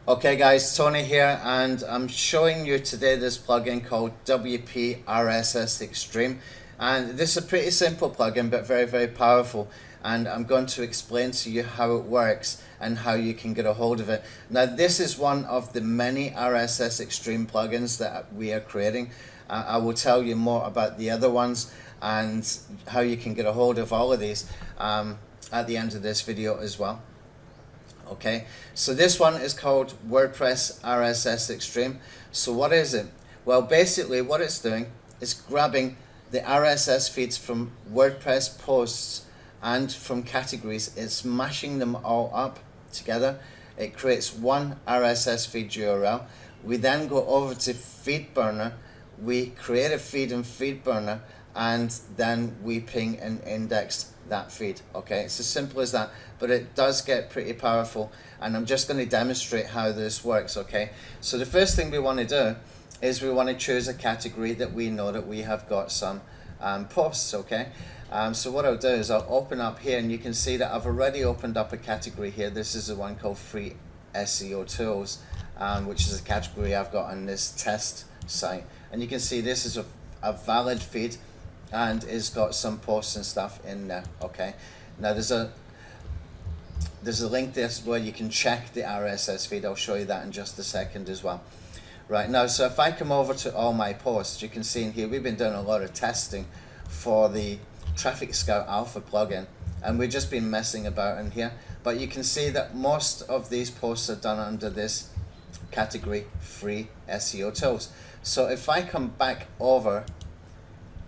Okay guys, Tony here, and I'm showing you today this plugin called WP RSS Xtreme, and this is a pretty simple plugin but very powerful, and I'm going to explain to you how it works and how you can get a hold of it. Now this is one of the many RSS Xtreme plugins that we are creating. I will tell you more about the other ones and how you can get a hold of all of these at the end of this video as well. Okay, so this one is called WordPress RSS Xtreme. So what is it? Well, basically what it's doing is grabbing the RSS feeds from WordPress posts and from categories. It's mashing them all up together. It creates one RSS feed URL. We then go over to FeedBurner. We create a feed in FeedBurner, and then we ping and index that feed. Okay, it's as simple as that, but it does get pretty powerful, and I'm just going to demonstrate how this works. Okay, so the first thing we want to do is we want to choose a category that we know that we have got some posts. Okay, so what I'll do is I'll open up here, and you can see that I've already opened up a category here. This is the one called free SEO tools, which is a category I've got on this test site, and you can see this is a valid feed and it's got some posts and stuff in there. Okay, now there's a link there where you can check the RSS feed. I'll show you that in just a second as well. Right, now, so if I come over to all my posts, you can see in here we've been doing a lot of testing for the Traffic Scout Alpha plugin, and we've just been messing about in here, but you can see that most of these posts are done under this category, free SEO tools. So if I come back over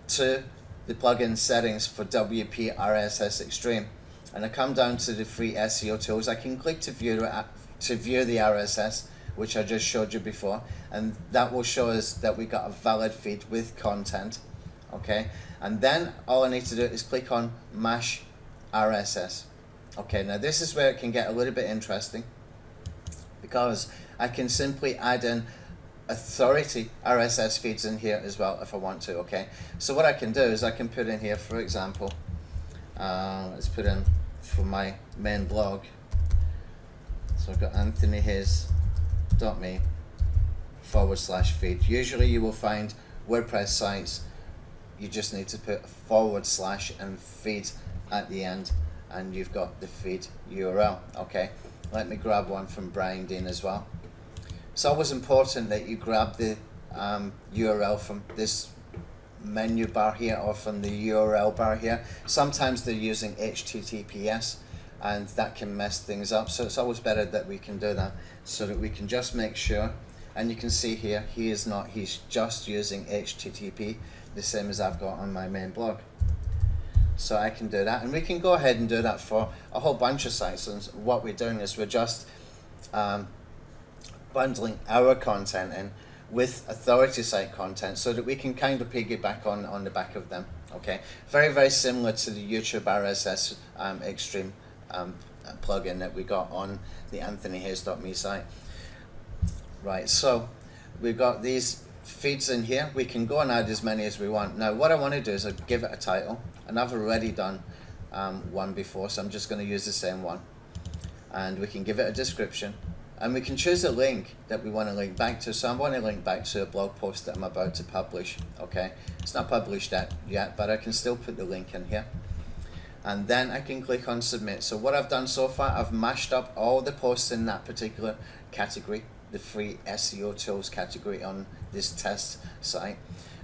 to the plugin settings for WP RSS Xtreme, and I come down to the free SEO tools, I can click to view the RSS, which I just showed you before, and that will show us that we got a valid feed with content. Okay, and then all I need to do is click on Mash RSS. Okay, now this is where it can get a little bit interesting, because I can simply add in authority RSS feeds in here as well if I want to. Okay, so what I can do is I can put in here, for example, let's put in for my main blog. So I've got anthonyhayes.me/feed. Usually you will find WordPress sites, you just need to put / and feed at the end, and you've got the feed URL. Okay, let me grab one from Brian Dean as well. It's always important that you grab the URL from this menu bar here or from the URL bar here. Sometimes they're using HTTPS, and that can mess things up, so it's always better that we can do that, so that we can just make sure. And you can see here he's just using HTTP, the same as I've got on my main blog. So I can do that, and we can go ahead and do that for a whole bunch of sites. And what we're doing is we're just bundling our content in with authority site content, so that we can kind of piggyback on the back of them. Okay, very similar to the YouTube RSS Xtreme plugin that we got on the anthonyhayes.me site. Right, so we've got these feeds in here. We can go and add as many as we want. Now what I want to do is I give it a title, and I've already done one before, so I'm just going to use the same one, and we can give it a description, and we can choose a link that we want to link back to. So I want to link back to a blog post that I'm about to publish. Okay, it's not published yet, but I can still put the link in here, and then I can click on submit. So what I've done so far, I've mashed up all the posts in that particular category, the free SEO tools category on this test site.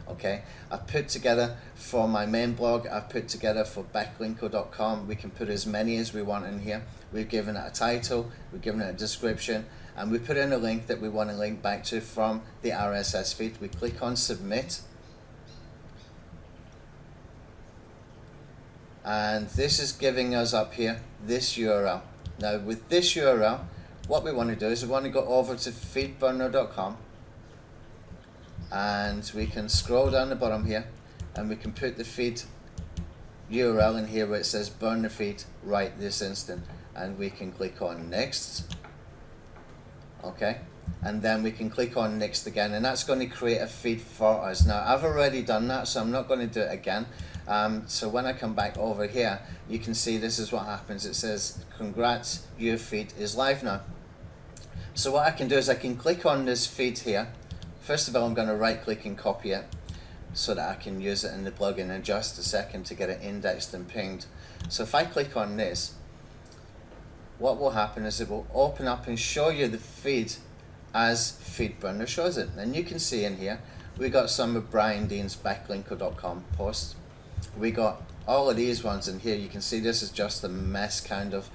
Okay, I've put together for my main blog, I've put together for backlinko.com. We can put as many as we want in here. We've given it a title, we've given it a description, and we put in a link that we want to link back to from the RSS feed. We click on submit, and this is giving us up here this URL. Now with this URL, what we want to do is we want to go over to feedburner.com, and we can scroll down the bottom here, and we can put the feed URL in here where it says burner feed right this instant, and we can click on next. Okay, and then we can click on next again, and that's going to create a feed for us. Now I've already done that, so I'm not going to do it again. So when I come back over here, you can see this is what happens. It says, congrats, your feed is live now. So what I can do is I can click on this feed here. First of all, I'm going to right click and copy it so that I can use it in the plugin in just a second to get it indexed and pinged. So if I click on this, what will happen is it will open up and show you the feed as FeedBurner shows it. And you can see in here, we got some of Brian Dean's backlinko.com posts. We got all of these ones in here. You can see this is just a mess kind of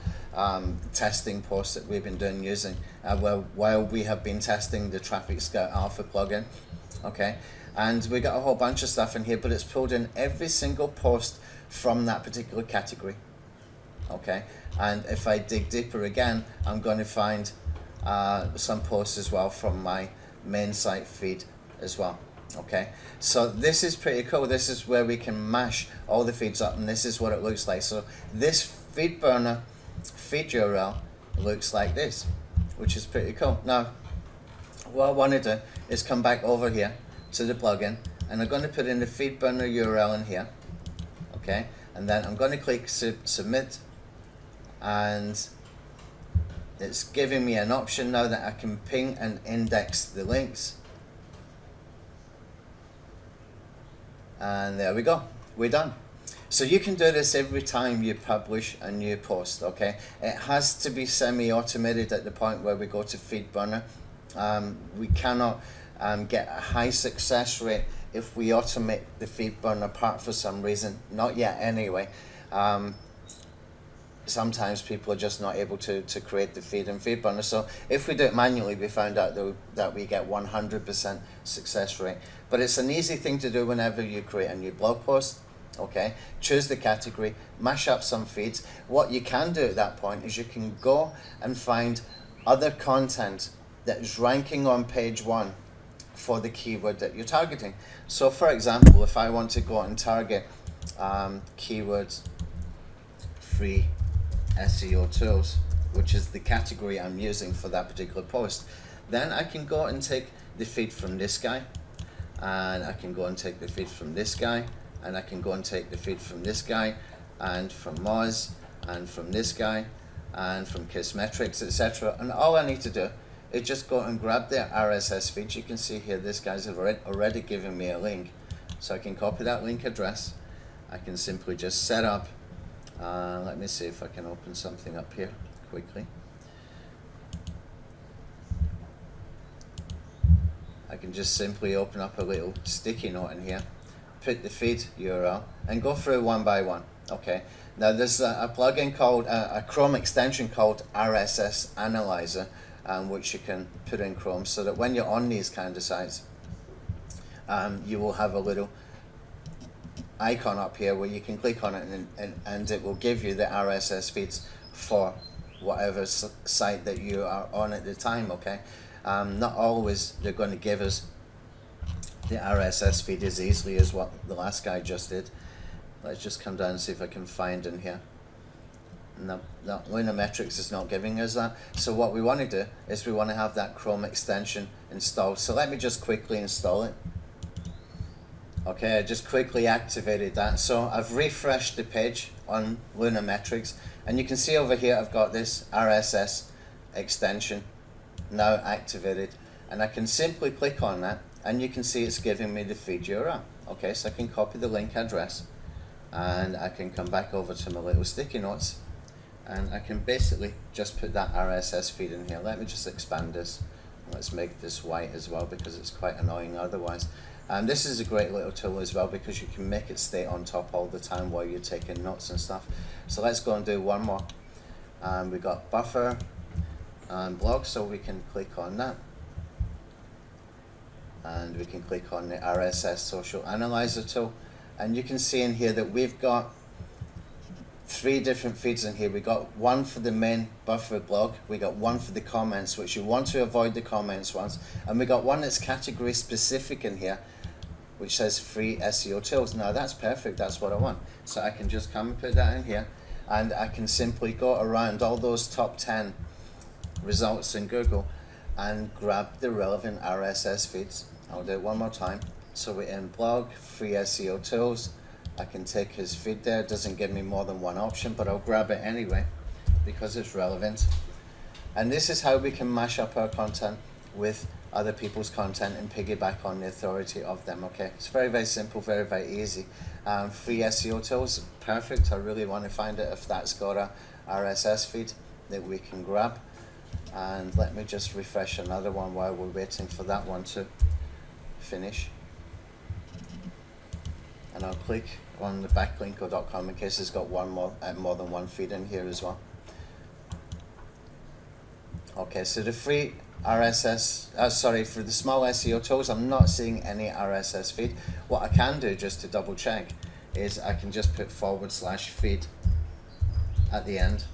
testing posts that we've been doing using while we have been testing the Traffic Scout Alpha plugin. Okay, and we got a whole bunch of stuff in here, but it's pulled in every single post from that particular category. Okay, and if I dig deeper again, I'm going to find some posts as well from my main site feed as well. Okay, so this is pretty cool. This is where we can mash all the feeds up, and this is what it looks like. So this FeedBurner feed URL looks like this, which is pretty cool. Now, what I want to do is come back over here to the plugin, and I'm going to put in the FeedBurner URL in here. Okay, and then I'm going to click submit, and it's giving me an option now that I can ping and index the links. And there we go, we're done. So you can do this every time you publish a new post. Okay, it has to be semi-automated at the point where we go to FeedBurner. We cannot get a high success rate if we automate the FeedBurner part for some reason, not yet anyway. Sometimes people are just not able to create the feed in FeedBurner. So if we do it manually, we found out that we get 100% success rate. But it's an easy thing to do whenever you create a new blog post. Okay, choose the category, mash up some feeds. What you can do at that point is you can go and find other content that is ranking on page 1 for the keyword that you're targeting. So for example, if I want to go and target keywords free SEO tools, which is the category I'm using for that particular post, then I can go and take the feed from this guy, and I can go and take the feed from this guy, and I can go and take the feed from this guy, and from Moz, and from this guy, and from Kissmetrics, etc. And all I need to do is just go and grab their RSS feeds. You can see here this guy's already given me a link, so I can copy that link address. I can simply just set up, let me see if I can open something up here quickly. I can just simply open up a little sticky note in here, put the feed URL, and go through one by one. Okay, now there's a plugin called, a Chrome extension called RSS Analyzer, which you can put in Chrome, so that when you're on these kind of sites, you will have a little icon up here where you can click on it, and it will give you the RSS feeds for whatever site that you are on at the time. Okay, not always they're going to give us the RSS feed as easily as what the last guy just did. Let's just come down and see if I can find in here. No, Lunametrics is not giving us that. So what we want to do is we want to have that Chrome extension installed. So let me just quickly install it. Okay, I just quickly activated that. So I've refreshed the page on Lunametrics, and you can see over here I've got this RSS extension now activated, and I can simply click on that, and you can see it's giving me the feed URL. Okay, so I can copy the link address, and I can come back over to my little sticky notes, and I can basically just put that RSS feed in here. Let me just expand this. Let's make this white as well, because it's quite annoying otherwise. And this is a great little tool as well, because you can make it stay on top all the time while you're taking notes and stuff. So let's go and do one more. We got buffer and blog, so we can click on that, and we can click on the RSS Social Analyzer tool, and you can see in here that we've got 3 different feeds in here. We got one for the main buffer blog, we got one for the comments, which you want to avoid the comments ones, and we got one that's category specific in here, which says free SEO tools. Now that's perfect, that's what I want. So I can just come and put that in here, and I can simply go around all those top 10 results in Google and grab the relevant RSS feeds. I'll do it one more time. So we're in blog, free SEO tools. I can take his feed there. It doesn't give me more than one option, but I'll grab it anyway because it's relevant. And this is how we can mash up our content with other people's content and piggyback on the authority of them. Okay, it's very, very simple, very, very easy. Free SEO tools, perfect. I really want to find it if that's got a RSS feed that we can grab. And let me just refresh another one while we're waiting for that one to finish. And I'll click on the backlinko.com in case it's got more than one feed in here as well. Okay, so the free RSS, for the small SEO tools, I'm not seeing any RSS feed. What I can do, just to double check, is I can just put /feed at the end,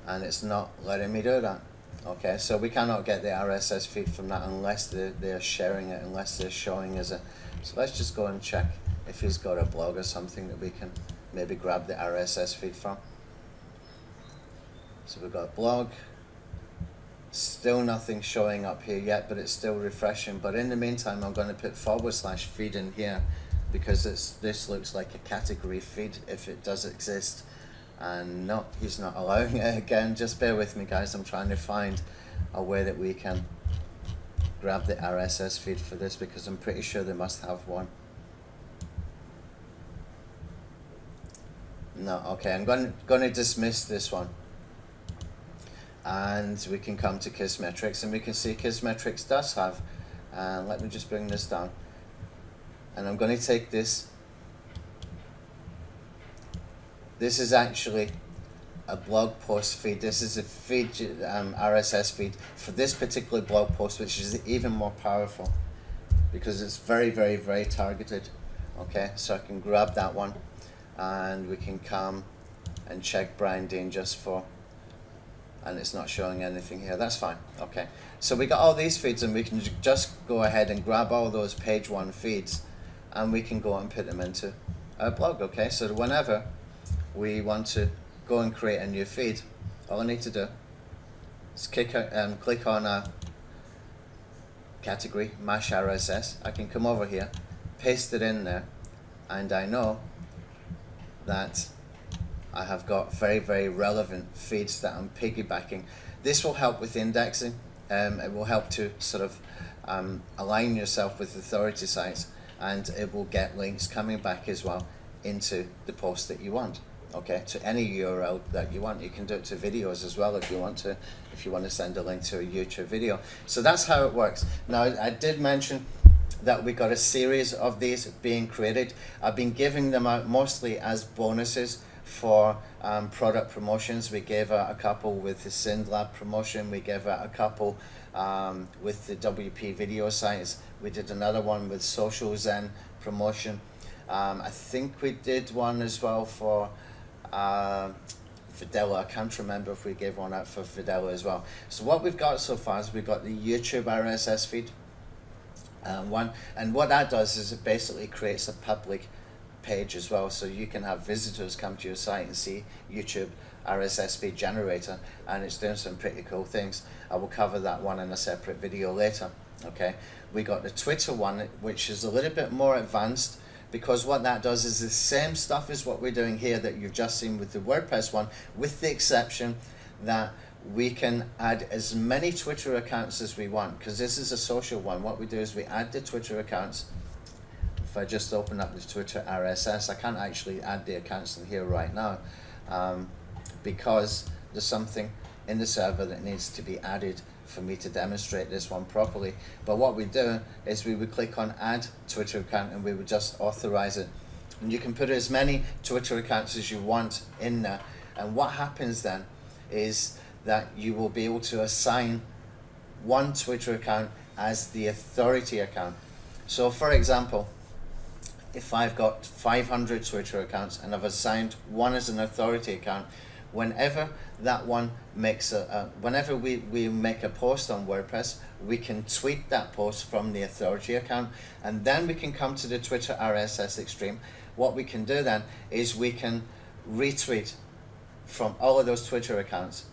and it's not letting me do that. Okay, so we cannot get the RSS feed from that unless they're sharing it, unless they're showing us it. So let's just go and check if he's got a blog or something that we can maybe grab the RSS feed from. So we've got a blog. Still nothing showing up here yet, but it's still refreshing. But in the meantime, I'm going to put /feed in here because this looks like a category feed if it does exist. And no, he's not allowing it again. Just bear with me, guys. I'm trying to find a way that we can grab the RSS feed for this because I'm pretty sure they must have one. No, okay, I'm going to dismiss this one. And we can come to Kissmetrics, and we can see Kissmetrics does have, and let me just bring this down, and I'm going to take this. This is actually a blog post feed. This is a feed, RSS feed for this particular blog post, which is even more powerful because it's very, very, very targeted. Okay, so I can grab that one, and we can come and check Brian Dean just for, and it's not showing anything here. That's fine. Okay, so we got all these feeds, and we can just go ahead and grab all those page one feeds, and we can go and put them into our blog. Okay, so whenever we want to go and create a new feed, all I need to do is click on a category, mash RSS. I can come over here, paste it in there, and I know that I have got very, very relevant feeds that I'm piggybacking. This will help with indexing. It will help to sort of align yourself with authority sites, and it will get links coming back as well into the post that you want. Okay, to any URL that you want. You can do it to videos as well if you want to send a link to a YouTube video. So that's how it works. Now, I did mention that we got a series of these being created. I've been giving them out mostly as bonuses for product promotions. We gave out a couple with the SyndLab promotion. We gave out a couple with the WP video sites. We did another one with Social Zen promotion. I think we did one as well for Videla. I can't remember if we gave one out for Videla as well. So what we've got so far is we've got the YouTube RSS feed one, and what that does is it basically creates a public page as well, so you can have visitors come to your site and see YouTube RSS feed generator, and it's doing some pretty cool things. I will cover that one in a separate video later. Okay, we got the Twitter one, which is a little bit more advanced, because what that does is the same stuff as what we're doing here that you've just seen with the WordPress one, with the exception that we can add as many Twitter accounts as we want, because this is a social one. What we do is we add the Twitter accounts. If I just open up the Twitter RSS, I can't actually add the accounts in here right now because there's something in the server that needs to be added for me to demonstrate this one properly. But what we do is we would click on add Twitter account, and we would just authorize it. And you can put as many Twitter accounts as you want in there. And what happens then is that you will be able to assign one Twitter account as the authority account. So for example, if I've got 500 Twitter accounts and I've assigned one as an authority account, whenever that one makes whenever we make a post on WordPress, we can tweet that post from the authority account, and then we can come to the Twitter RSS Xtreme. What we can do then is we can retweet from all of those Twitter accounts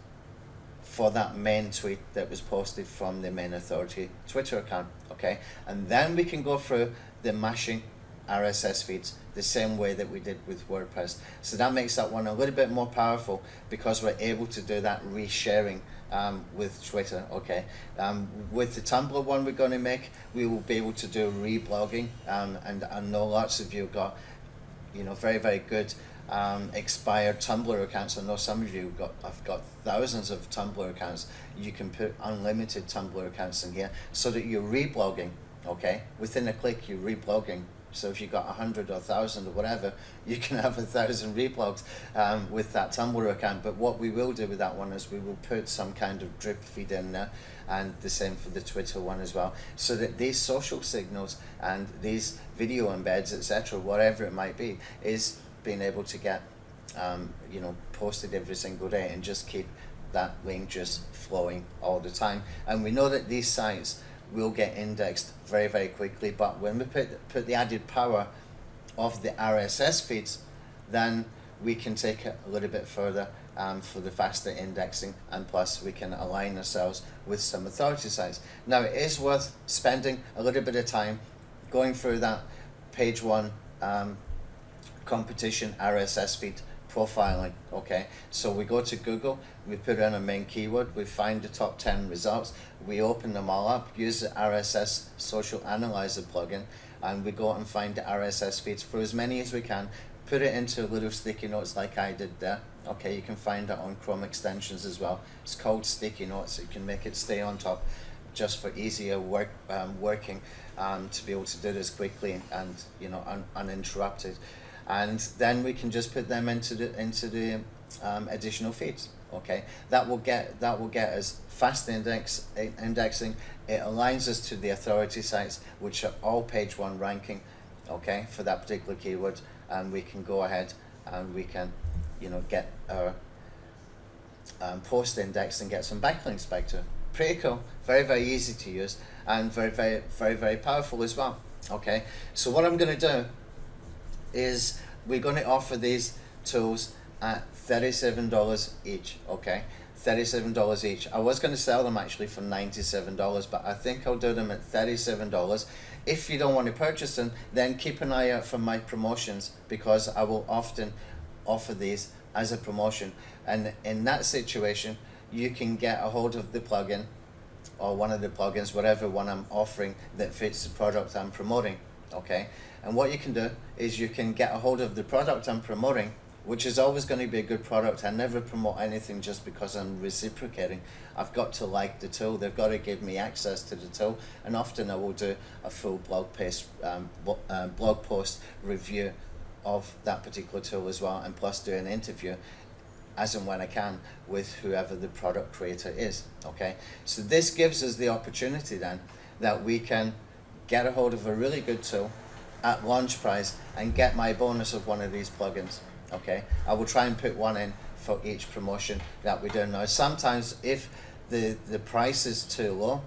for that main tweet that was posted from the main authority Twitter account. Okay, and then we can go through the mashing RSS feeds the same way that we did with WordPress. So that makes that one a little bit more powerful because we're able to do that resharing with Twitter. Okay, with the Tumblr one we're going to make, we will be able to do reblogging, and I know lots of you got, you know, very, very good expired Tumblr accounts. I know some of you have got thousands of Tumblr accounts. You can put unlimited Tumblr accounts in here so that you're reblogging. Okay, within a click you're reblogging. So if you got 100 or 1,000 or whatever, you can have 1,000 reblogs with that Tumblr account. But what we will do with that one is we will put some kind of drip feed in there, and the same for the Twitter one as well, so that these social signals and these video embeds, etc., whatever it might be, is being able to get you know, posted every single day and just keep that link just flowing all the time. And we know that these sites will get indexed very, very quickly, but when we put the added power of the RSS feeds, then we can take it a little bit further for the faster indexing, and plus we can align ourselves with some authority sites. Now, it is worth spending a little bit of time going through that page one competition RSS feed profiling. Okay, so we go to Google, we put in a main keyword, we find the top 10 results, we open them all up, use the RSS Social Analyzer plugin, and we go out and find the RSS feeds for as many as we can, put it into little sticky notes like I did there. Okay, you can find it on Chrome extensions as well. It's called sticky notes. You can make it stay on top just for easier working, to be able to do this quickly and, you know, uninterrupted. And then we can just put them into the additional feeds. Okay, that will get us fast indexing. It aligns us to the authority sites, which are all page one ranking. Okay, for that particular keyword, and we can go ahead and we can, you know, get our post index and get some backlinks back to it. Pretty cool, very, very easy to use, and very, very, very, very powerful as well. Okay, so what I'm going to do is we're going to offer these tools at $37 each. Okay, $37 each. I was going to sell them actually for $97, but I think I'll do them at $37. If you don't want to purchase them, then keep an eye out for my promotions, because I will often offer these as a promotion, and in that situation you can get a hold of the plugin or one of the plugins, whatever one I'm offering that fits the product I'm promoting. Okay, and what you can do is you can get a hold of the product I'm promoting, which is always going to be a good product. I never promote anything just because I'm reciprocating. I've got to like the tool. They've got to give me access to the tool, and often I will do a full blog post review of that particular tool as well, and plus do an interview as and when I can with whoever the product creator is. Okay, so this gives us the opportunity then that we can get a hold of a really good tool at launch price and get my bonus of one of these plugins. Okay, I will try and put one in for each promotion that we do. Now, sometimes if the price is too low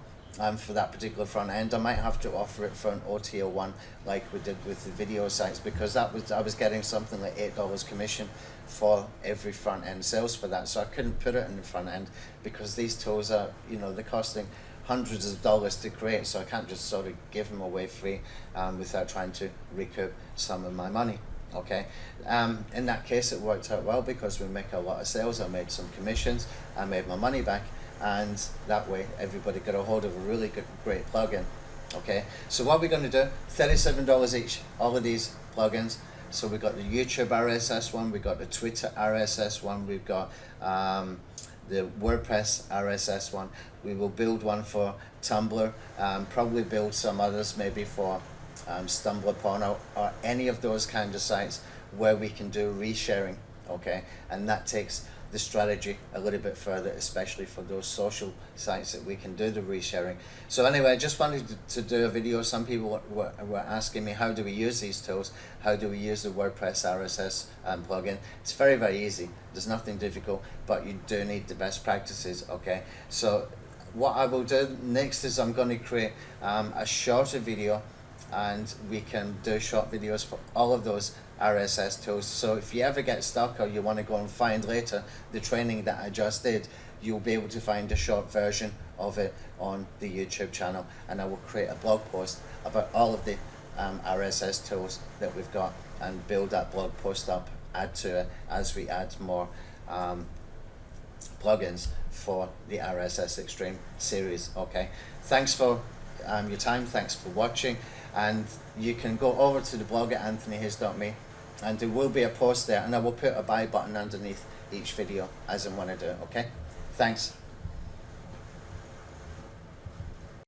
for that particular front end, I might have to offer it for an OTO one like we did with the video sites, because I was getting something like $8 commission for every front end sales for that, so I couldn't put it in the front end because these tools are, you know, they're costing hundreds of dollars to create, so I can't just sort of give them away free without trying to recoup some of my money. Okay, in that case it worked out well because we make a lot of sales. I made some commissions, I made my money back, and that way everybody got a hold of a really great plugin. Okay, so what we're going to do, $37 each, all of these plugins. So we got the YouTube RSS one, we got the Twitter RSS one, we've got the WordPress RSS one. We will build one for Tumblr, probably build some others maybe for StumbleUpon or any of those kind of sites where we can do resharing. Okay, and that takes the strategy a little bit further, especially for those social sites that we can do the resharing. So anyway, I just wanted to do a video. Some people were asking me, how do we use these tools? How do we use the WordPress RSS plugin? It's very, very easy. There's nothing difficult, but you do need the best practices. Okay, so what I will do next is I'm going to create a shorter video, and we can do short videos for all of those RSS tools. So if you ever get stuck or you want to go and find later the training that I just did, you'll be able to find a short version of it on the YouTube channel, and I will create a blog post about all of the RSS tools that we've got and build that blog post up, add to it as we add more plugins for the RSS Xtreme series. Okay, thanks for your time, thanks for watching, and you can go over to the blog at anthonyhayes.me, and there will be a post there, and I will put a buy button underneath each video as and when I do it. Okay, thanks.